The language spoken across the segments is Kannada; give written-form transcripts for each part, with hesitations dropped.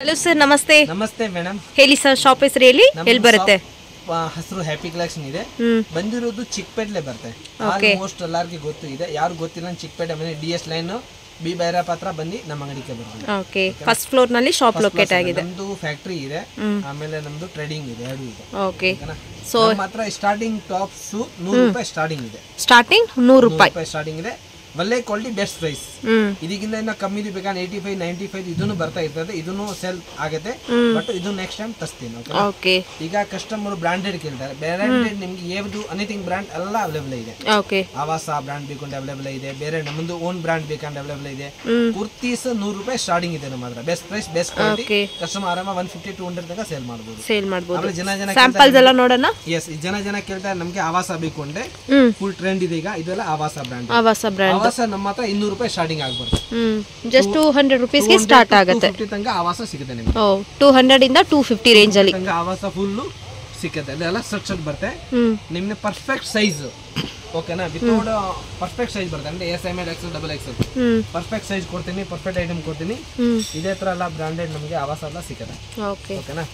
ಹಲೋ ಸರ್, ನಮಸ್ತೆ. ನಮಸ್ತೆ ಮೇಡಮ್. ಹೇಳಿ ಸರ್, ಶಾಪ್ ಹೆಸರು ಹೇಳಿ, ಎಲ್ಲಿ ಬರುತ್ತೆ? ಹೆಸರು ಹ್ಯಾಪಿ ಕಲೆಕ್ಷನ್ ಇದೆ. ಬಂದಿರೋದು ಚಿಕ್ಕಪೇಟೆ ಬರುತ್ತೆ. ಆಲ್ಮೋಸ್ಟ್ ಎಲ್ಲರಿಗೂ ಗೊತ್ತು ಇದೆ. ಯಾರು ಗೊತ್ತಿಲ್ಲ ಚಿಕ್ಕಪೇಟೆ ಮನೆ DS ಲೈನ್ ಬಿ ಬೈರಪ್ಪ ಹತ್ರ ಬನ್ನಿ ನಮ್ಮ ಅಂಗಡಿಗೆ ಬರ್ಬೋದು. ಓಕೆ, ಫಸ್ಟ್ ಫ್ಲೋರ್ ನಲ್ಲಿ ಶಾಪ್ ಲೊಕೇಟ್ ಆಗಿದೆ. ನಮ್ದು ಫ್ಯಾಕ್ಟರಿ ಇದೆ, ಆಮೇಲೆ ನಮ್ದು ಟ್ರೇಡಿಂಗ್ ಇದೆ, ಎರಡು ಇದೆ. ಓಕೆ, ಸೊ ಮಾತ್ರ ಸ್ಟಾರ್ಟಿಂಗ್ ಟಾಪ್ಸ್ 100 ರೂಪಾಯಿ ಸ್ಟಾರ್ಟಿಂಗ್ ಇದೆ. ಸ್ಟಾರ್ಟಿಂಗ್ 100 ರೂಪಾಯಿ ಸ್ಟಾರ್ಟಿಂಗ್ ಇದೆ. ಒಳ್ಳೆ ಕ್ವಾಲಿಟಿ, ಬೆಸ್ಟ್ ಪ್ರೈಸ್. ಇದಕ್ಕಿಂತ ಇನ್ನ ಕಮ್ಮಿ ಬೇಕಾದ್ರೆ 85, 95 ಇದನ್ನು ಬರ್ತಾ ಇರ್ತದೆ. ಇದನ್ನು ಸೇಲ್ ಆಗುತ್ತೆ, ಬಟ್ ಇದು ನೆಕ್ಸ್ಟ್ ಟೈಮ್ ತರ್ತೀನಿ. ಓಕೆ, ಈಗ ಕಸ್ಟಮರ್ ಬ್ರಾಂಡೆಡ್ ಕೇಳ್ತಾರೆ. ಬ್ರಾಂಡೆಡ್ ನಿಮ್ಗೆ ಯಾವ್ದು ಎನಿಥಿಂಗ್ ಬ್ರಾಂಡ್ ಎಲ್ಲ ಅವೈಲೇಬಲ್ ಇದೆ. ಓಕೆ, ಆವಾಸ ಬ್ರಾಂಡ್ ಬೇಕಂದ್ರೆ ಅವೈಲೇಬಲ್ ಇದೆ, ಬೇರೆ ನಮ್ಮದು ಓನ್ ಬ್ರಾಂಡ್ ಬೇಕಂದ್ರೆ ಅವೈಲೇಬಲ್ ಇದೆ. ಕುರ್ತೀಸ್ 100 ರೂಪಾಯಿ ಸ್ಟಾರ್ಟಿಂಗ್ ಇದೆ ನಮ್ಮ ಹತ್ರ. Best price, best quality. Customer ಆರಾಮ 150-200 ತನಕ ಸೇಲ್ ಮಾಡಬಹುದು. ಜನ ಸ್ಯಾಂಪಲ್ಸ್ ಎಲ್ಲ ನೋಡೋಣ. ಎಸ್, ಜನ ಕೇಳ್ತಾರೆ ನಮ್ಗೆ ಆವಾಸ ಬೇಕು ಅಂದ್ರೆ ಫುಲ್ ಟ್ರೆಂಡ್ ಇದೆ ಈಗ. ಇದೆಲ್ಲ ಆವಾಸ ಬ್ರಾಂಡ್. ಆವಾಸ ನಮ್ಮ ಹತ್ರ 200 ರೂಪಾಯಿ ಸ್ಟಾರ್ಟಿಂಗ್ ಆಗ್ಬಾರ್ದು. ಜಸ್ಟ್ 200 ರೂಪೀಸ್ ಗೆ ಸ್ಟಾರ್ಟ್ ಆಗುತ್ತೆ. 250 ತನಕ ಆವಾಸ ಸಿಗುತ್ತೆ ನಿಮಗೆ. 200 ಇಂದ 250 ರೇಂಜ್ ಅಲ್ಲಿ ಆವಾಸ ಫುಲ್ ಸಿಗುತ್ತೆ. ಅದೆಲ್ಲ ಸಟ್ ಬರುತ್ತೆ ನಿಮ್ಗೆ. ಪರ್ಫೆಕ್ಟ್ ಸೈಜ್, ಓಕೆನಾ? ವಿತೌಟ್ ಪರ್ಫೆಕ್ಟ್ ಸೈಜ್ ಬರುತ್ತೆ ಅಂದ್ರೆ SML, XL, XXL perfect size ಕೊಡ್ತೀನಿ, ಪರ್ಫೆಕ್ಟ್ ಐಟಮ್ ಕೊಡ್ತೀನಿ. ಇದೇ ತರ ಎಲ್ಲ ಬ್ರಾಂಡೆಡ್ ನಮಗೆ ಆವಾಸ ಎಲ್ಲ ಸಿಗುತ್ತೆ. ಓಕೆನಾ?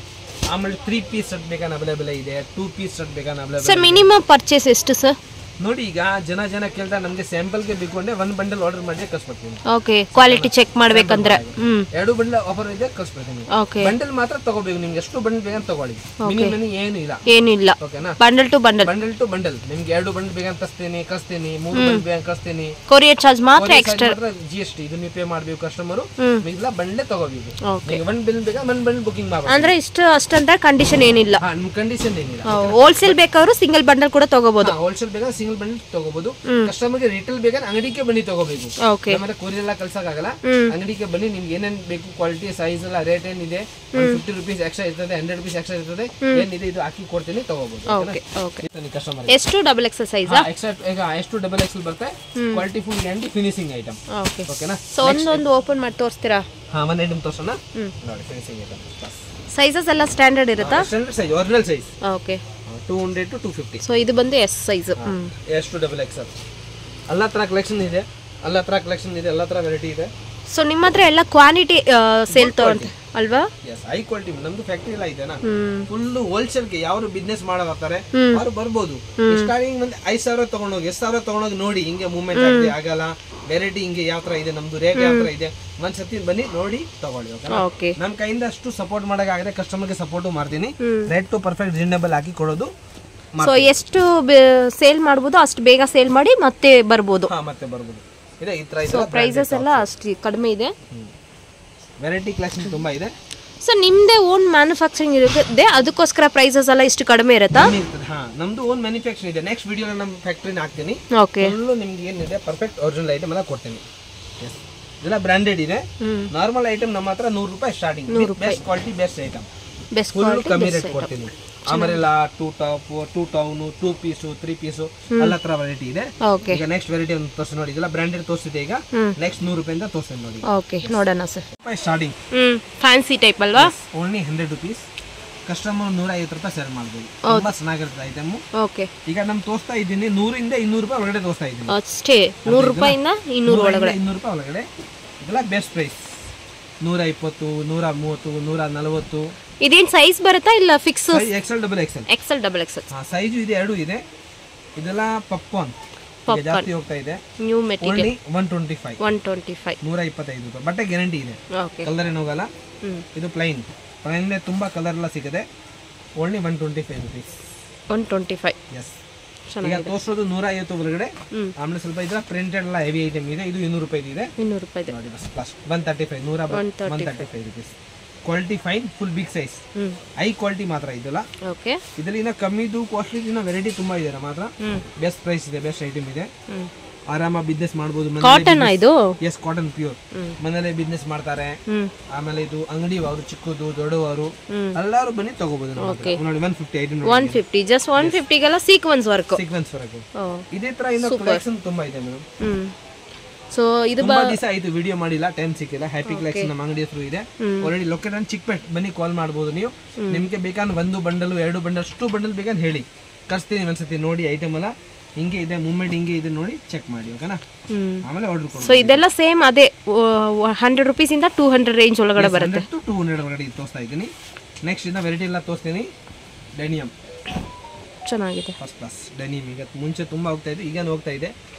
ಆಮೇಲೆ 3 ಪೀಸ್ ಸೆಟ್ ಬೇಕಾದ್ರೆ ಅವೈಲೇಬಲ್ ಇದೆ, 2 ಪೀಸ್ ಸೆಟ್ ಬೇಕಾದ್ರೆ ಅವೈಲೇಬಲ್. ಸರ್, ಮಿನಿಮಮ್ ಪರ್ಚೇಸ್ ಎಷ್ಟು ಸರ್? ನೋಡಿ, ಈಗ ಜನ ಕೇಳ್ತಾರೆ ನಮ್ಗೆ ಸ್ಯಾಂಪಲ್ ಗೆ ಬೇಕು ಅಂದ್ರೆ 1 ಬಂಡಲ್ ಆರ್ಡರ್ ಮಾಡಿ ಕಳ್ಸ್ಬಿಡ್ತೀನಿ. ಓಕೆ, ಕ್ವಾಲಿಟಿ ಚೆಕ್ ಮಾಡ್ಬೇಕಂದ್ರೆ 2 ಬಂಡಲ್ ಆಫರ್ ಇದೆ, ಕಳ್ಸ್ಬಿಡ್ತೀನಿ. ಬಂಡಲ್ ಮಾತ್ರ ತಗೋಬೇಕು. ನಿಮ್ಗೆ ಎಷ್ಟು ಬಂಡಲ್ ಬೇಕಂತ ತಗೊಳ್ಳಿ. ಮಿನಿಮಮ್ ಏನು ಇಲ್ಲ. ಓಕೆನಾ? ಬಂಡಲ್ ಟು ಬಂಡಲ್ ನಿಮ್ಗೆ 2 ಬಂಡಲ್ ಬೇಕಂತ ಕಳಿಸ್ತೀನಿ, 3 ಬಂಡಲ್ ಬೇಕಂತ ಕಳಿಸ್ತೀನಿ. ಕೊರಿಯರ್ ಚಾರ್ಜ್ ಮಾತ್ರ ಎಕ್ಸ್ಟ್ರಾ, GST ಇದು ನೀವು ಪೇ ಮಾಡಬೇಕು. ಕಸ್ಟಮರ್ ಮಿಗ್ಲ ಬಂಡಲ್ ತಗೋಬೇಕು. ನೀವು 1 ಬಿಲ್ ಬೇಕಾ 1 ಬಂಡಲ್ ಬುಕಿಂಗ್ ಮಾಡಬೇಕು. ಅಂದ್ರೆ ಇಷ್ಟು ಅಷ್ಟಂತ ಕಂಡೀಷನ್ ಏನಿಲ್ಲ. ಕಂಡೀಷನ್ ಏನಿಲ್ಲ. ಹೋಲ್ಸೇಲ್ ಬೇಕಾದ್ರು ಸಿಂಗಲ್ ಬಂಡಲ್ ಕೂಡ ತಗೋಬಹುದು. ಹೋಲ್ಸೇಲ್ ಬೇಕಾದ್ರೆ ಸಿಂಗಲ್ ಬಂಡಲ್ ತಗೋಬಹುದು. ಕಸ್ಟಮರ್ ಗೆ ರಿಟೇಲ್ ಬೇಕಾದ್ರೆ ಅಂಗಡಿಗೆ ಬನ್ನಿ ತಗೋಬೇಕು. ನಮ್ಮನೆ ಕೊರಿಯರ್ ಎಲ್ಲ ಕಳ್ಸಕ್ಕಾಗಲ್ಲ. ಅಂಗಡಿಗೆ ಬನ್ನಿ, ನಿಮ್ಗೆ ಏನೇನ್ ಬೇಕು ಕ್ವಾಲಿಟಿ, ಸೈಜ್ ಎಲ್ಲ ರೇಟ್ ಏನಿದೆ, 50 ರೂಪೀಸ್ ಎಕ್ಸ್ಟ್ರಾ ಇರ್ತದೆ, 100 ರೂಪೀಸ್ ಎಕ್ಸ್ಟ್ರಾ ಇರ್ತದೆ. ಏನಿದೆ ಇದು ಹಾಕಿ ಕೊಡ್ತೀನಿ, ತಗೋಬಹುದು. ಕಸ್ಟಮರ್ ಎಷ್ಟು XXL ಸೈಜ್? ಈಗ ಎಷ್ಟು XXL ಬರುತ್ತೆ. Quality full guarantee, finishing item. ಓಕೆನಾ? ಸೊ ಒಂದೊಂದು ಓಪನ್ ಮಾಡಿ ತೋರಿಸ್ತೀರಾ? ಒಂದು ಐಟಮ್ ತೋರ್ಸೋಣ. ನೋಡಿ, ಫಿನಿಶಿಂಗ್ ಐಟಮ್. ಸೈಜಸ್ ಎಲ್ಲ ಸ್ಟ್ಯಾಂಡರ್ಡ್ ಇರುತ್ತಾ? Standard size, original size. Okay, 200 to 250. So ಇದು ಬಂದು S ಸೈಜ್. XXL ಎಲ್ಲ ತರ ಕಲೆಕ್ಷನ್ ಇದೆ, ಎಲ್ಲ ತರ ವೆರೈಟಿ ಇದೆ. ಸೊ ನಿಮ್ಮ ಹತ್ರ ಎಲ್ಲ ಕ್ವಾಂಟಿಟಿ ಸೇಲ್ ತಗೊಂತ ಅಲ್ವಾ? High quality. ನಮ್ದು ಫ್ಯಾಕ್ಟರಿ ಎಲ್ಲ ಇದೆನಾ, ಫುಲ್ ಹೋಲ್ಸೇಲ್ ಗೆ ಯಾರು ಬಿಸ್ನೆಸ್ ಮಾಡಬೇಕಾರೆ ಅವ್ರು ಬರ್ಬೋದು. ಸ್ಟಾರ್ಟಿಂಗ್ ಬಂದು 5,000 ತಗೊಂಡೋಗಿ, 10,000 ತಗೊಂಡೋಗಿ ನೋಡಿ ಹಿಂಗೆ ಮೂವ್ಮೆಂಟ್ ಆಗಲ್ಲ. ವೆರೈಟಿ ಹಿಂಗೆ ಯಾವ ತರ ಇದೆ, ನಮ್ದು ರೇಟ್ ಯಾವ ತರ ಇದೆ, ಒಂದ್ಸತಿ ಬನ್ನಿ ನೋಡಿ ತಗೊಳ್ಳಿ. ಓಕೆ, ನಮ್ ಕೈಯಿಂದ ಅಷ್ಟು ಸಪೋರ್ಟ್ ಮಾಡಕ್ಕಾಗದೆ ಕಸ್ಟಮರ್ ಗೆ ಸಪೋರ್ಟ್ ಮಾಡ್ತೀನಿ. ರೇಟ್ ಟು ಪರ್ಫೆಕ್ಟ್ ರೀಸನಬಲ್ ಹಾಕಿ ಕೊಡೋದು. ಸೊ ಎಷ್ಟು ಸೇಲ್ ಮಾಡಬಹುದು ಅಷ್ಟು ಬೇಗ ಸೇಲ್ ಮಾಡಿ ಮತ್ತೆ ಬರ್ಬೋದು. ಇದೆ ಈ ತರ ಇದೆ. ಸೊ ಪ್ರೈಸಸ್ ಎಲ್ಲ ಅಷ್ಟು ಕಡಿಮೆ ಇದೆ. ವೆರೈಟಿ ಕಲೆಕ್ಷನ್ ತುಂಬಾ ಇದೆ. ಸೊ ನಿಮ್ದೇ ಓನ್ ಮ್ಯಾನುಫ್ಯಾಕ್ಚರಿಂಗ್ ಇರುತ್ತೆ, ಅದಕ್ಕೋಸ್ಕರ ಪ್ರೈಸಸ್ ಎಲ್ಲ ಇಷ್ಟು ಕಡಿಮೆ ಇರುತ್ತಾ? ನಮ್ದು ಓನ್ ಮ್ಯಾನುಫ್ಯಾಕ್ಚರಿಂಗ್ ಇದೆ. ನೆಕ್ಸ್ಟ್ ವಿಡಿಯೋ ನಮ್ಮ ಫ್ಯಾಕ್ಟರಿನ ಹಾಕ್ತೀನಿ. ಓಕೆ, ಫುಲ್ ನಿಮ್ಗೆ ಏನಿದೆ ಪರ್ಫೆಕ್ಟ್ ಒರಿಜಿನಲ್ ಐಟಮ್ ಎಲ್ಲ ಕೊಡ್ತೀನಿ. ಇದೆಲ್ಲ ಬ್ರಾಂಡೆಡ್ ಇದೆ. ನಾರ್ಮಲ್ ಐಟಮ್ ನಮ್ಮ ಹತ್ರ 100 ರೂಪಾಯಿ starting. Best quality, best item, best quality, ಕಮ್ಮಿ ರೇಟ್ ಕೊಡ್ತೀನಿ. ಆಮೇಲೆ 2 ಟಾಪ್, 2 ಟೌನ್, 2 ಪೀಸು, 3 ಪೀಸು ಎಲ್ಲ ತರ ವೆರೈಟಿ ಇದೆ. ಈಗ ನೆಕ್ಸ್ಟ್ ವೆರೈಟಿ ಒಂದು ತೋರಿಸಿ ನೋಡಿ. ಇದೆಲ್ಲ ಬ್ರಾಂಡೆಡ್ ತೋರಿಸಿದೆ. ಈಗ ನೆಕ್ಸ್ಟ್ 100 ರೂಪಾಯಿಂದ ತೋರಿಸ್ತೀನಿ ನೋಡಿ. ಓಕೆ, ನೋಡೋಣ ಸರ್. ಸ್ಟಾರ್ಟಿಂಗ್ ಫ್ಯಾನ್ಸಿ ಟೈಪ್ ಅಲ್ವಾ? Only 100 rupees. ಕಸ್ಟಮರ್ 150 ರೂಪಾಯಿ ಸೇಲ್ ಮಾಡ್ಬೋದು. ತುಂಬಾ ಚೆನ್ನಾಗಿರುತ್ತೆ ಐಟಮ್. ಓಕೆ, ಈಗ ನಮ್ ತೋರಿಸ್ತಾ ಇದ್ದೀನಿ 100 ಇಂದ 200 ರೂಪಾಯಿ ಒಳಗಡೆ ತೋರಿಸ್ತಾ ಇದ್ದೀನಿ ಅಷ್ಟೇ. 100 ರೂಪಾಯಿಂದ 200 ಒಳಗಡೆ, 200 ರೂಪಾಯಿ ಒಳಗಡೆ. ಇದೆಲ್ಲ ಬೆಸ್ಟ್ ಪ್ರೈಸ್. 120, 130, 140. ಇದೇನ್ ಸೈಜ್ ಬರುತ್ತಾ ಇಲ್ಲ ಫಿಕ್ಸ್? XL, XXL. ಸೈಜ್ ಇದೆ, 2 ಇದೆ. ಇದೆಲ್ಲ ಪಾಪ್ಕಾರ್ನ್ ಜಾಸ್ತಿ ಹೋಗ್ತಾ ಇದೆ. ನ್ಯೂ ಮೆಟೀರಿಯಲ್ 125, 125 ರೂಪಾಯಿ. ಬಟ್ಟೆ ಗ್ಯಾರಂಟಿ ಇದೆ, ಕಲರ್ ಏನು ಹೋಗಲ್ಲ. ಇದು ಪ್ಲೈನ್ ತುಂಬಾ ಕಲರ್ ಎಲ್ಲ ಸಿಗುತ್ತೆ. Only 125 rupees. 125. ಎಸ್. ಈಗ ತೋರಿಸೋದು 150 ಒಳಗಡೆ. ಆಮೇಲೆ ಸ್ವಲ್ಪ ಇದ್ರ ಪ್ರಿಂಟೆಡ್ ಎಲ್ಲ ಹೆವಿ ಐಟಮ್ ಇದೆ. ಇದು 200 ರೂಪಾಯಿ ಇದೆ. 200 ರೂಪಾಯಿ ನೋಡಿ. ಬಸ್ 135, 135 rupees. Quality fine, full big size, high quality ಮಾತ್ರ ಇದೆಲ್ಲ. ಓಕೆ, ಇದರಲ್ಲಿ ಇನ್ನ ಕಮ್ಮಿದು ಕಾಸ್ಟ್ಲಿ ಇನ್ನ ವೆರೈಟಿ ತುಂಬಾ ಇದೆ ನಮ್ಮ ಹತ್ರ. ಬೆಸ್ಟ್ ಪ್ರೈಸ್ ಇದೆ, ಬೆಸ್ಟ್ ಐಟಮ್ ಇದೆ. ಆರಾಮ ಬಿಸ್ನೆಸ್ ಮಾಡಬಹುದು. ಕಾಟನ್ ಇದು? Yes, cotton pure. ಮನೇಲೆ ಬಿಸ್ನೆಸ್ ಮಾಡ್ತಾರೆ. ಆಮೇಲೆ ಇದು ಅಂಗಡಿ ಅವರು ಚಿಕ್ಕದು ದೊಡ್ಡವರು ಎಲ್ಲರೂ ಬನ್ನಿ ತಗೋಬಹುದು. ನೋಡಿ 150, ಜಸ್ಟ್ 150 ಗೆಲ್ಲ ಸೀಕ್ವೆನ್ಸ್ ವರ್ಕ್. ಇದೇ ತರ ಇನ್ನ ಕಲೆಕ್ಷನ್ ತುಂಬಾ ಇದೆ ಮೇಡಮ್. ಸೊ ಇದು ತುಂಬಾ ದಿವಸ ಆಯ್ತು ವಿಡಿಯೋ ಮಾಡಿಲ್ಲ, ಟೈಮ್ ಸಿಕ್ಕಿಲ್ಲ. ಹ್ಯಾಪಿ ಕಲೆಕ್ಷನ್ ನಮ್ಮ ಅಂಗಡಿ ಹೆಸರು ಇದೆ. ಆಲ್ರೆಡಿ ಲೊಕೇಶನ್ ಚಿಕ್ಕಪೇಟೆ, ಬನ್ನಿ ಕಾಲ್ ಮಾಡಬಹುದು ನೀವು. ನಿಮ್ಗೆ ಬೇಕಾದ್ರೆ 1 ಬಂಡಲ್ 2 ಬಂಡಲ್ ಅಷ್ಟು ಬಂಡಲ್ ಬೇಕಂತ ಹೇಳಿ ಕಳಿಸ್ತೀನಿ. ಒಂದ್ಸತಿ ನೋಡಿ ಐಟಮ್ ಎಲ್ಲ ಹಿಂಗೆ ಇದೆ ಮೂವ್ಮೆಂಟ್ ಹಿಂಗೆ ಇದೆ ನೋಡಿ ಚೆಕ್ ಮಾಡಿ ಓಕೆನಾ. ಆಮೇಲೆ ಆರ್ಡರ್ ಕೊಡಿ. ಸೊ ಇದೆಲ್ಲ ಸೇಮ್ ಅದೇ 100 ರೂಪೀಸಿಂದ 200 ರೇಂಜ್ ಒಳಗಡೆ ಬರುತ್ತೆ. 100 to 200 ಒಳಗಡೆ ತೋರಿಸ್ತಾ ಇದ್ದೀನಿ. ನೆಕ್ಸ್ಟ್ ಇಂದ ವೆರೈಟಿ ಎಲ್ಲ ತೋರಿಸ್ತೀನಿ. ಡೆನಿಯಮ್ ಚೆನ್ನಾಗಿದೆ, ಫಸ್ಟ್ ಕ್ಲಾಸ್ ಡೆನಿಯಮ್. ಈಗ ಮುಂಚೆ ತುಂಬ ಹೋಗ್ತಾ ಇದೆ, ಈಗ ಹೋಗ್ತಾ ಇದೆ,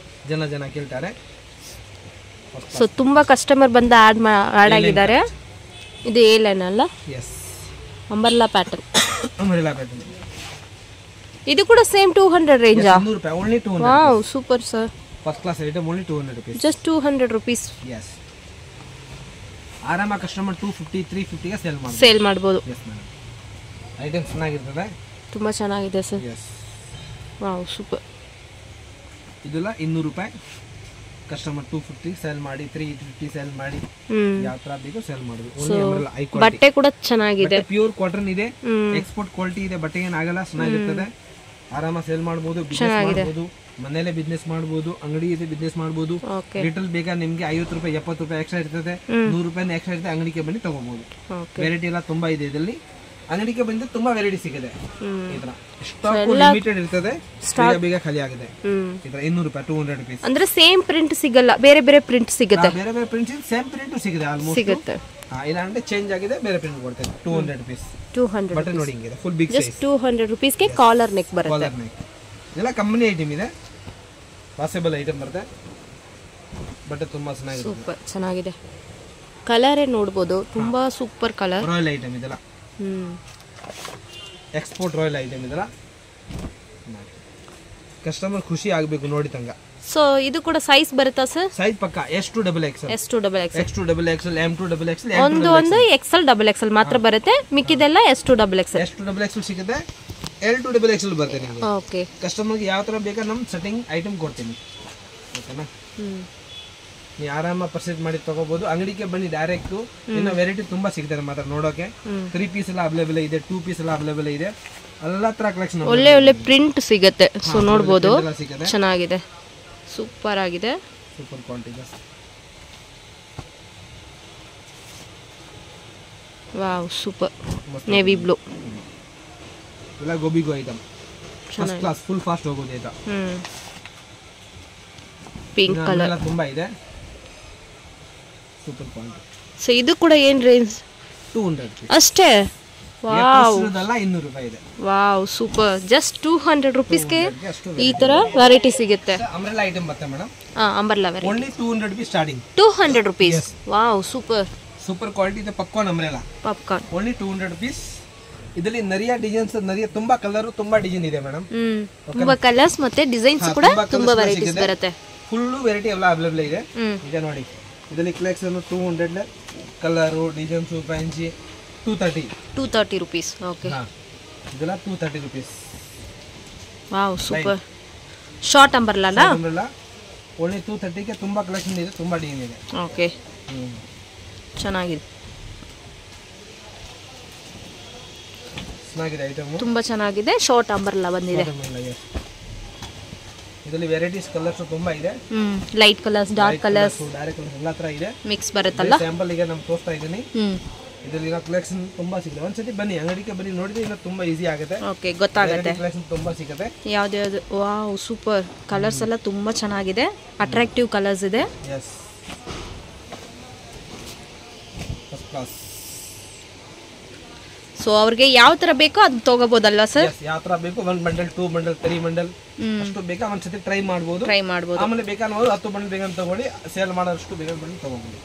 ಜನ ಕೇಳ್ತಾರೆ. ಸೊ ತುಂಬ ಕಸ್ಟಮರ್ ಬಂದು ಆ್ಯಡ್ ಆಗಿದ್ದಾರೆ. ಇದು ಎ ಲೈನ್ ಅಲ್ಲ? Yes, umbrella pattern. Umbrella pattern. ಇದು ಕೂಡ ಸೇಮ್ 200 ರೇಂಜಾ? 200 ರೂಪಾಯಿ, only 200. Wow super sir. First class item, only 200 rupees. Just 200 rupees. Yes, ಆರಾಮ ಕಸ್ಟಮರ್ 250 350 ಗೆ ಸೇಲ್ ಮಾಡ್ಬೋದು. ಎಸ್ ಮೇಡಮ್, ಐಟಮ್ ಚೆನ್ನಾಗಿರ್ತದೆ, ತುಂಬ ಚೆನ್ನಾಗಿದೆ ಸರ್. S, wow super. ಇದೆಲ್ಲ 200 ರೂಪಾಯಿ ಕಸ್ಟಮರ್ 250 ಸೇಲ್ ಮಾಡಿ, 350 ಸೇಲ್ ಮಾಡಿ, ಯಾವ ತರ ಬೇಕು ಸೇಲ್ ಮಾಡೋದು. ಬಟ್ಟೆ ಕೂಡ ಚೆನ್ನಾಗಿದೆ, ಪ್ಯೂರ್ ಕಾಟನ್ ಇದೆ, ಎಕ್ಸ್ಪೋರ್ಟ್ ಕ್ವಾಲಿಟಿ ಇದೆ, ಬಟ್ಟೆ ಏನಾಗಲ್ಲ, ಚೆನ್ನಾಗಿರ್ತದೆ, ಆರಾಮ ಸೇಲ್ ಮಾಡಬಹುದು, ಬಿಸ್ನೆಸ್ ಮಾಡಬಹುದು, ಮನೇಲೆ ಬಿಸ್ನೆಸ್ ಮಾಡಬಹುದು, ಅಂಗಡಿ ಇದೆ ಬಿಸ್ನೆಸ್ ಮಾಡಬಹುದು. ರಿಟೇಲ್ ಬೇಕಾ ನಿಮ್ಗೆ 50 ರೂಪಾಯಿ 70 ರೂಪಾಯಿ ಎಕ್ಸ್ಟ್ರಾ ಇರ್ತದೆ, 100 ರೂಪಾಯಿ ಎಕ್ಸ್ಟ್ರಾ ಇರ್ತದೆ, ಅಂಗಡಿಗೆ ಬನ್ನಿ ತಗೋಬಹುದು. ವೆರೈಟಿ ಎಲ್ಲ ತುಂಬಾ ಇದೆ ಇದರಲ್ಲಿ, ಅಂಗಡಿಗೆ ಬಂದ್ರೆ ತುಂಬಾ ವೆರೈಟಿ ಸಿಗುತ್ತೆ. ಇದರ ಸ್ಟಾಕ್ ಲಿಮಿಟೆಡ್ ಇರ್ತದೆ, ಬೇಗ ಖಾಲಿ ಆಗಿದೆ. ಇದರ 200 ರೂಪಾಯಿ 200 ರೂಪೀಸ್. ಅಂದ್ರೆ ಸೇಮ್ ಪ್ರಿಂಟ್ ಸಿಗಲ್ಲ, ಬೇರೆ ಬೇರೆ ಪ್ರಿಂಟ್ ಸಿಗುತ್ತೆ. ಬೇರೆ ಬೇರೆ ಪ್ರಿಂಟ್ ಸೇಮ್ ಪ್ರಿಂಟ್ ಸಿಗುತ್ತೆ, ಆಲ್ಮೋಸ್ಟ್ ಸಿಗುತ್ತೆ. ಇಲ್ಲ ಅಂದ್ರೆ ಚೇಂಜ್ ಆಗಿದೆ, ಬೇರೆ ಪ್ರಿಂಟ್ ಕೊಡ್ತೇವೆ. 200 ರೂಪೀಸ್. 200 ಬಟನ್ ನೋಡಿ ಹಿಂಗಿದೆ, full big size. Just 200 rupees ಗೆ ಕಾಲರ್ ನೆಕ್ ಬರುತ್ತೆ. ಕಾಲರ್ ನೆಕ್ ಇದೆಲ್ಲ ಕಂಪನಿ ಐಟಮ್ ಇದೆ, ವಾಷಬಲ್ ಐಟಮ್ ಬರುತ್ತೆ, ಬಟ್ ತುಂಬಾ ಚೆನ್ನಾಗಿದೆ. ಸೂಪರ್ ಚೆನ್ನಾಗಿದೆ, ಕಲರ್ ನೋಡಬಹುದು, ತುಂಬಾ ಸೂಪರ್ ಕಲರ್. ರಾಯಲ್ ಐಟಮ್ ಇದೆಲ್ಲ, ಎಕ್ಸ್ಪೋರ್ಟ್ ರಾಯಲ್ ಐಟಮ್ ಇದೆಲ್ಲ. ಕಸ್ಟಮರ್ ಖುಷಿ ಆಗಬೇಕು ನೋಡಿ ತಂಗ. ಸೊ ಇದು ಕೂಡ ಸೈಜ್ ಬರುತ್ತಾ ಸರ್? ಸೈಜ್ ಪಕ್ಕ S2 XXL, S2 XXL, X2 XXL, M2 XXL, ಒಂದು XL XXL ಮಾತ್ರ ಬರುತ್ತೆ, ಮಿಕ್ಕಿದೆಲ್ಲ S2 XXL. S2 XXL ಸಿಗುತ್ತೆ, L2 XXL ಬರುತ್ತೆ ನಿಮಗೆ. ಓಕೆ, ಕಸ್ಟಮರ್ ಗೆ ಯಾವ ತರ ಬೇಕಾ ನಮ್ಮ ಸೆಟ್ಟಿಂಗ್ ಐಟಮ್ ಕೊಡ್ತೀನಿ, ಓಕೆನಾ. ನೀವು ಆರಾಮ ಪರ್ಚೇಸ್ ಮಾಡಿ ತಗೋಬಹುದು, ಅಂಗಡಿಗೆ ಬನ್ನಿ ಡೈರೆಕ್ಟ್. ಇನ್ನು ವೆರೈಟಿ ತುಂಬಾ ಸಿಗ್ತದೆ ಮಾತ್ರ ನೋಡೋಕೆ. 3 ಪೀಸ್ ಎಲ್ಲ ಅವೈಲೇಬಲ್ ಇದೆ, 2 ಪೀಸ್ ಎಲ್ಲ ಅವೈಲೇಬಲ್ ಇದೆ, ಎಲ್ಲ ತರ ಕಲೆಕ್ಷನ್, ಒಳ್ಳೆ ಪ್ರಿಂಟ್ ಸಿಗುತ್ತೆ. ಸೊ ನೋಡಬಹುದು, ಚೆನ್ನಾಗಿದೆ, ಸೂಪರ್ ಆಗಿದೆ, super quality. Wow super, navy blue ಎಲ್ಲ ಗೋಬಿಗೋ item, first class, full fast ಹೋಗೋದು ಐಟ. ಪಿಂಕ್ ಕಲರ್ ತುಂಬಾ ಇದೆ, ಸೂಪರ್ ಕ್ವಾಲಿಟಿ. ಸೊ ಇದು ಕೂಡ ಏನ್ ರೇಂಜ್? 200 ಅಷ್ಟೇ. ವಾವ್, 200 ರೂಪಾಯಿ ಇದೆ. ವಾವ್ ಸೂಪರ್, ಜಸ್ಟ್ 200 ರೂಪೀಸ್ ಗೆ ಈ ತರ ವೆರೈಟಿ ಸಿಗುತ್ತೆ. ಅಂಬ್ರೆಲಾ ಐಟಮ್ ಬರುತ್ತೆ madam. Umbrella variety only 200 rupees starting. 200 rupees. Wow super, super quality ಇದೆ. Popcorn umbrella, popcorn, only 200 rupees. ಇದರಲ್ಲಿ ನರಿಯ ಡಿಸೈನ್ಸ್, ನರಿಯ ತುಂಬಾ ಕಲರ್, ತುಂಬಾ ಡಿಸೈನ್ ಇದೆ ಮೇಡಮ್. ತುಂಬಾ ಕಲರ್ಸ್ ಮತ್ತೆ ಡಿಸೈನ್ಸ್ ಕೂಡ ತುಂಬಾ ವೆರೈಟೀಸ್ ಬರುತ್ತೆ. ಫುಲ್ ವೆರೈಟಿ ಎಲ್ಲ ಅವೈಲೇಬಲ್ ಇದೆ. ಈಗ ನೋಡಿ ಇದರಲ್ಲಿ collection 200 colour designs, fancy 230 rupees. Okay, ಇದೆಲ್ಲ 230 rupees. Wow super. Short umbrella only 230 ಗೆ ತುಂಬಾ ಕಲೆಕ್ಷನ್ ಇದೆ, ತುಂಬಾ ಡಿಸೈನ್ ಇದೆ. ಓಕೆ, ಚೆನ್ನಾಗಿದೆ, ಚೆನ್ನಾಗಿದೆ ಐಟಮ್, ತುಂಬಾ ಚೆನ್ನಾಗಿದೆ. ಶಾರ್ಟ್ ಅಂಬ್ರೆಲಾ ಬಂದಿದೆ. ಇದರಲ್ಲಿ ವೆರೈಟೀಸ್ ಕಲರ್ಸ್ ತುಂಬಾ ಇದೆ, light colours, dark colours, direct colours ಎಲ್ಲ ತರ ಇದೆ, ಮಿಕ್ಸ್ ಬರುತ್ತಲ್ಲ. ಸ್ಯಾಂಪಲ್ ಈಗ ನಾನು ತೋರಿಸ್ತಾ ಇದ್ದೀನಿ. ಇದರಲ್ಲಿ ಕಲೆಕ್ಷನ್ ತುಂಬಾ ಸಿಗುತ್ತೆ. ಒಂದ್ಸತಿ ಬನ್ನಿ ಅಂಗಡಿಗೆ ಬನ್ನಿ, ನೋಡಿದ್ರೆ ಇನ್ನು ತುಂಬಾ ಈಸಿ ಆಗುತ್ತೆ. ಓಕೆ, ಗೊತ್ತಾಗುತ್ತೆ, ಕಲೆಕ್ಷನ್ ತುಂಬಾ ಸಿಗುತ್ತೆ. ಯಾವ್ದು. ವಾವ್ ಸೂಪರ್, ಕಲರ್ಸ್ ಎಲ್ಲ ತುಂಬಾ ಚೆನ್ನಾಗಿದೆ, ಅಟ್ರಾಕ್ಟಿವ್ ಕಲರ್ಸ್ ಇದೆ. Yes, first class. ಸೊ ಅವ್ರಿಗೆ ಯಾವ ತರ ಬೇಕೋ ಅದು ತಗೋಬಹುದಲ್ಲ ಸರ್? ಯಾವ ತರ ಬೇಕು, 1 ಬಂಡಲ್ 2 ಬಂಡಲ್ 3 ಬಂಡಲ್ ಅಷ್ಟು ಬೇಕಾ ಒಂದ್ಸತಿ ಟ್ರೈ ಮಾಡಬಹುದು. ಆಮೇಲೆ ಬೇಕಾ ನಾವು 10 ಬಂಡಲ್ ಬೇಕಂತ ತಗೊಳ್ಳಿ, ಸೇಲ್ ಮಾಡೋಷ್ಟು ಬೇಗ ಬಂಡಲ್ ತಗೋಬಹುದು.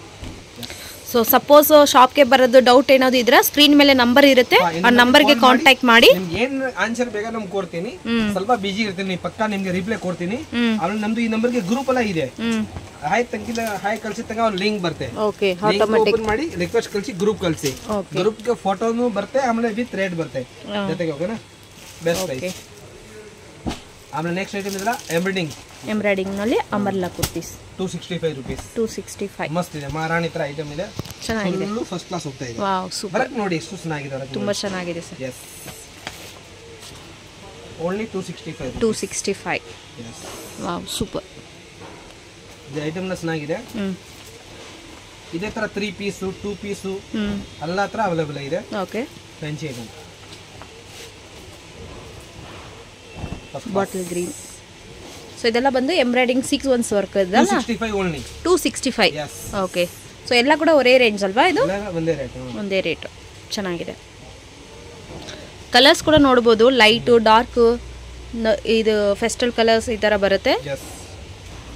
ಸೊ ಸಪೋಸ್ ಶಾಪ್ಗೆ ಬರೋದು ಡೌಟ್ ಏನಾದ್ರು ಇದ್ರೆ ಸ್ಕ್ರೀನ್ ಮೇಲೆ ನಂಬರ್ ಇರುತ್ತೆ, ಆ ನಂಬರ್ಗೆ ಕಾಂಟ್ಯಾಕ್ಟ್ ಮಾಡಿ. ನಿಮ್ಗೆ ಏನ್ ಆನ್ಸರ್ ಬೇಕಾ ನಮ್ಗೆ ಕೊಡ್ತೀನಿ, ಸ್ವಲ್ಪ ಬಿಜಿ ಇರ್ತೀನಿ, ಪಕ್ಕಾ ನಿಮ್ಗೆ ರಿಪ್ಲೈ ಕೊಡ್ತೀನಿ. ಆಮೇಲೆ ನಮ್ದು ಈ ನಂಬರ್ಗೆ ಗ್ರೂಪ್ ಎಲ್ಲ ಇದೆ, ಹಾಯ್ ತಂಗಿದ ಹಾಯ್ ಕಳ್ಸಿದ ತನಕ ಒಂದು ಲಿಂಕ್ ಬರುತ್ತೆ. ಓಕೆ, ಓಪನ್ ಮಾಡಿ ರಿಕ್ವೆಸ್ಟ್ ಕಳಿಸಿ, ಗ್ರೂಪ್ ಕಳಿಸಿ, ಗ್ರೂಪ್ ಗೆ ಫೋಟೋನು ಬರುತ್ತೆ, ಆಮೇಲೆ ವಿತ್ ರೇಟ್ ಬರುತ್ತೆ ಜೊತೆಗೆ. ಓಕೆನಾ, ಬೆಸ್ಟ್ ಪ್ರೈಸ್. ಆಮೇಲೆ ನೆಕ್ಸ್ಟ್ ಐಟಮ್ ಇದೆಲ್ಲ ಎಂಬ್ರಾಯ್ಡಿಂಗ್ ನಲ್ಲಿ ಅಂಬ್ರೆಲಾ ಕುರ್ತೀಸ್, 265 ರೂಪೀಸ್. 265 ಮಸ್ತ್ ಇದೆ, ಮಹಾರಾಣಿ ತರ ಐಟಮ್ ಇದೆ, ಚೆನ್ನಾಗಿದೆ, ಫಸ್ಟ್ ಕ್ಲಾಸ್ ಹೋಗ್ತಾ ಇದೆ. ವಾವ್ ಸೂಪರ್, ನೋಡಿ ಎಷ್ಟು ಚೆನ್ನಾಗಿದೆ, ತುಂಬಾ ಚೆನ್ನಾಗಿದೆ sir. Yes, only 265. 265. Yes, wow super. ಈ ಐಟಮ್ ನ ಚೆನ್ನಾಗಿದೆ. ಇದೇ ತರ 3 ಪೀಸ್ 2 ಪೀಸ್ ಎಲ್ಲ ತರ ಅವೈಲೇಬಲ್ ಇದೆ. Okay, fancy item. Bottle green so ಇದೆಲ್ಲ ಬಂದು ಎಂಬ್ರಾಯ್ಡಿಂಗ್ ಸೀಕ್ವೆನ್ಸ್ ವರ್ಕ್ ಇದಲ್ಲ 265 ಓನ್ಲಿ 265. Yes. ಓಕೆ. ಸೊ ಎಲ್ಲ ಕೂಡ ಒರೇ ರೇಂಜ್ ಅಲ್ವಾ ಇದು? ಒಂದೇ ರೇಟ್. ಒಂದೇ ರೇಟ್. ಚೆನ್ನಾಗಿದೆ. ಕಲರ್ಸ್ ಕೂಡ ನೋಡ್ಬೋದು, ಲೈಟು ಡಾರ್ಕು, ಇದು ಫೆಸ್ಟಲ್ ಕಲರ್ಸ್ ಈ ಥರ ಬರುತ್ತೆ.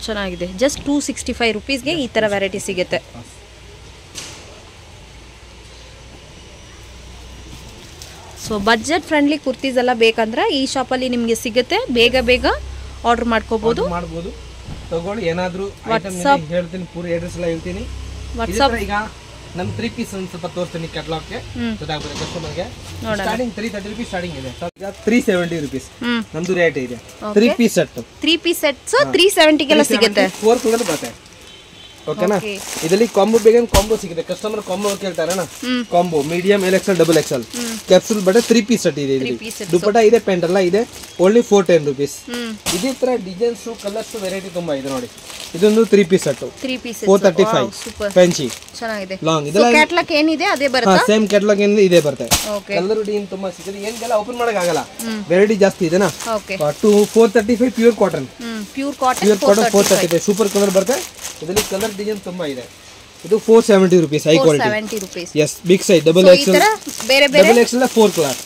ಚೆನ್ನಾಗಿದೆ. ಜಸ್ಟ್ 265 ರುಪೀಸ್ಗೆ ಈ ಥರ ವೆರೈಟಿ ಸಿಗುತ್ತೆ. ಸೊ ಬಡ್ಜೆಟ್ ಫ್ರೆಂಡ್ಲಿ ಕುರ್ತೀಸ್ ಎಲ್ಲ ಬೇಕಂದ್ರೆ ಈ ಶಾಪಲ್ಲಿ ನಿಮಗೆ ಸಿಗುತ್ತೆ. ಬೇಗ ಬೇಗ ಆರ್ಡರ್ ಮಾಡ್ಕೋಬಹುದು. ತಗೊಳ್ಳಿ. ಏನಾದರೂ ವಾಟ್ಸ್ಆಪ್ ಹೇಳ್ತೀನಿ, ಪೂರ ಅಡ್ರೆಸ್ ಎಲ್ಲ ಹೇಳ್ತೀನಿ. ವಾಟ್ಸ್ಆಪ್ ಈಗ ನಮ್ಮ 3 ಪೀಸ್ ಒಂದು ಸ್ವಲ್ಪ ತೋರಿಸ್ತೀನಿ ಕ್ಯಾಟಲಾಗ್ಗೆ, ಗೊತ್ತಾಗ್ಬೋದು ಕಸ್ಟಮರ್ಗೆ. ಸ್ಟಾರ್ಟಿಂಗ್ 330 ರುಪೀಸ್ ಸ್ಟಾರ್ಟಿಂಗ್ ಇದೆ. ಈಗ 370 ರುಪೀಸ್ ನಮ್ದು ರೇಟ್ ಇದೆ. 3 ಪೀಸ್ ಸೆಟ್ 3 ಪೀಸ್ ಸೆಟ್ಸ್ 370 ಗೆಲ್ಲ ಸಿಗುತ್ತೆ. 4 ಕಲರ್ ಬರುತ್ತೆ. ಓಕೆನಾ? ಇದರಲ್ಲಿ ಕಾಂಬೋ ಬೇಗನ್ ಕಾಂಬೋ ಸಿಗುತ್ತೆ. ಕಸ್ಟಮರ್ ಕಾಂಬೋ ಕೇಳ್ತಾರಣ್ಣ, combo medium XL double XL capsule ಬಟ್ಟೆ 3 ಪೀಸ್ ಸೆಟ್ ಇದೆ. ದುಪಟ್ಟ ಇದೆ, ಪ್ಯಾಂಟ್ ಎಲ್ಲ ಇದೆ. Only 410 rupees. ಇದೇ ತರ ಡಿಸೈನ್ಸ್ ಕಲರ್ಸ್ ವೆರೈಟಿ ತುಂಬಾ ಇದೆ ನೋಡಿ. ಇದೊಂದು 3 ಪೀಸ್ ಸೆಟ್ 435 ಫ್ಯಾನ್ಸಿ ಚೆನ್ನಾಗಿದೆ. ಲಾಂಗ್ ಇದೆಲ್ಲ ಕ್ಯಾಟಲಾಗ್ ಏನಿದೆ ಅದೇ ಬರುತ್ತೆ. ಸೇಮ್ ಕ್ಯಾಟಲಾಗ್ ಏನಿದೆ ಇದೆ ಬರುತ್ತೆ. ಕಲರ್ ಡಿಸೈನ್ ತುಂಬಾ ಸಿಗುತ್ತೆ. ಏನ್ಗೆಲ್ಲ ಓಪನ್ ಮಾಡಕ್ ಆಗಲ್ಲ, ವೆರೈಟಿ ಜಾಸ್ತಿ ಇದೆನಾ. 435 ಪ್ಯೂರ್ ಕಾಟನ್ 435 ಸೂಪರ್ ಕಲರ್ ಬರುತ್ತೆ. ಇದರಲ್ಲಿ ಕಲರ್ ಡಿಸೈನ್ ತುಂಬಾ ಇದೆ. ಇದು 470 rupees high quality. 470 rupees. Yes big size double XL ಬೇರೆ ಬೇರೆ ಡಬಲ್ XL 4 ಕಲರ್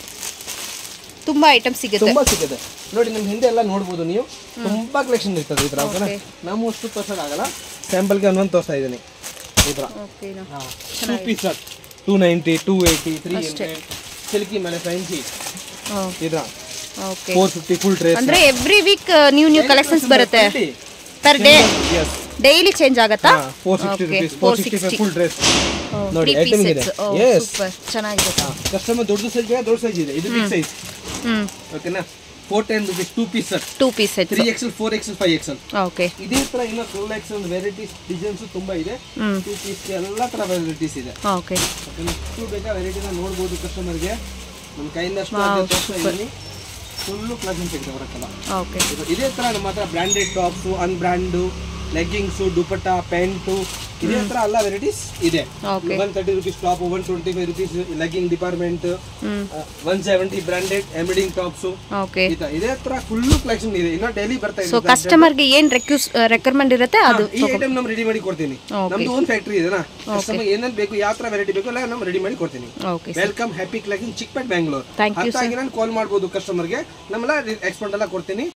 ತುಂಬಾ ಐಟಮ್ ಸಿಗುತ್ತೆ. ತುಂಬಾ ಸಿಗುತ್ತೆ ನೋಡಿ. ನಿಮ್ಮ ಹಿಂದೆ ಎಲ್ಲ ನೋಡಬಹುದು ನೀವು, ತುಂಬಾ ಕಲೆಕ್ಷನ್ ಇರ್ತದೆ ಇದ್ರ. ಓಕೆನಾ? ನಾವು ಅಷ್ಟು ತೋರ್ಸೋಕ್ಕಾಗಲ್ಲ, ಸ್ಯಾಂಪಲ್ ಗೆ ಒಂದೊಂದು ತೋರಿಸ್ತಾ ಇದ್ದೀನಿ. ಇದ್ರ 2 ಪೀಸ್ 290 280 300 ಸಿಲ್ಕಿ ಮೇಲೆ ಫ್ಯಾನ್ಸಿ ಇದ್ರ 450 ಫುಲ್ ಡ್ರೆಸ್. ಅಂದ್ರೆ ಎವ್ರಿ ವೀಕ್ ನ್ಯೂ ಕಲೆಕ್ಷನ್ಸ್ ಬರುತ್ತೆ. ಪರ್ ಡೇ ಡೈಲಿ ಚೇಂಜ್ ಆಗುತ್ತಾ? 460 rupees 465 ಫುಲ್ ಡ್ರೆಸ್ ನೋಡಿ. ಐಟಮ್ ಇದೆ. ಸೂಪರ್ ಚೆನ್ನಾಗಿದೆ. ಕಸ್ಟಮರ್ ದೊಡ್ಡ ಸೈಜ್ ಇದೆ, ದೊಡ್ಡ ಸೈಜ್ ಇದೆ. ಇದು ಬಿಗ್ ಸೈಜ್. ಓಕೆನಾ? 410 rupees 2 piece set 2 piece set 3XL 4XL 5XL. Okay. ಇದೇ ತರ ಇನ್ನ ಕಲೆಕ್ಷನ್ ವೆರೈಟೀಸ್ ಡಿಸೈನ್ಸ್ ತುಂಬಾ ಇದೆ. 2 ಪೀಸ್ ಎಲ್ಲ ತರ ವೆರೈಟೀಸ್ ಇದೆ. ಓಕೆ. ಎಷ್ಟು ಬೇಕಾ ವೆರೈಟಿನ ನೋಡಬಹುದು. ಕಸ್ಟಮರ್ಗೆ ನಮ್ಮ ಕೈಯಿಂದ ಅಷ್ಟು ತೋರಿಸ್ತಾ ಇದ್ದೀನಿ. ಫುಲ್ಲು ಕಲೆಕ್ಷನ್ ಸಿಗುತ್ತೆ ಬರಕ್ಕಲ್ಲ. ಓಕೆ. ಇದೇ ತರ ನಮ್ಮ ಹತ್ರ branded tops, unbrand, leggings, dupatta, pant, ಇದೇ ತರ ಎಲ್ಲ ವೆರೈಟೀಸ್ ಇದೆ. 130 rupees top, 125 rupees legging department, 170 branded embroidering tops. Okay. ಇದೇ ತರ ಫುಲ್ಲು ಕಲೆಕ್ಷನ್ ಇದೆ. ಇನ್ನ ಡೈಲಿ ಬರ್ತಾ ಇದೆ. ಸೊ ಕಸ್ಟಮರ್ ಗೆ ಏನ್ ರೆಕಮೆಂಡ್ ಇರುತ್ತೆ ಅದು ಈ ಐಟಮ್ ನಾವು ರೆಡಿ ಮಾಡಿ ಕೊಡ್ತೀನಿ. ನಮ್ದು ಓನ್ ಫ್ಯಾಕ್ಟರಿ ಇದೆನಾ. ಕಸ್ಟಮರ್ ಏನೇನ್ ಬೇಕು, ಯಾವ ತರ ವೆರೈಟಿ ಬೇಕು ಎಲ್ಲ ನಾವು ರೆಡಿ ಮಾಡಿ ಕೊಡ್ತೀನಿ. Welcome happy collection Chickpet Bangalore. ಹತ್ತಾಗಿ ನಾನು ಕಾಲ್ ಮಾಡಬಹುದು ಕಸ್ಟಮರ್ಗೆ. ನಮ್ಮೆಲ್ಲ ಎಕ್ಸ್ಪರ್ಟ್ ಎಲ್ಲ ಕೊಡ್ತೀನಿ.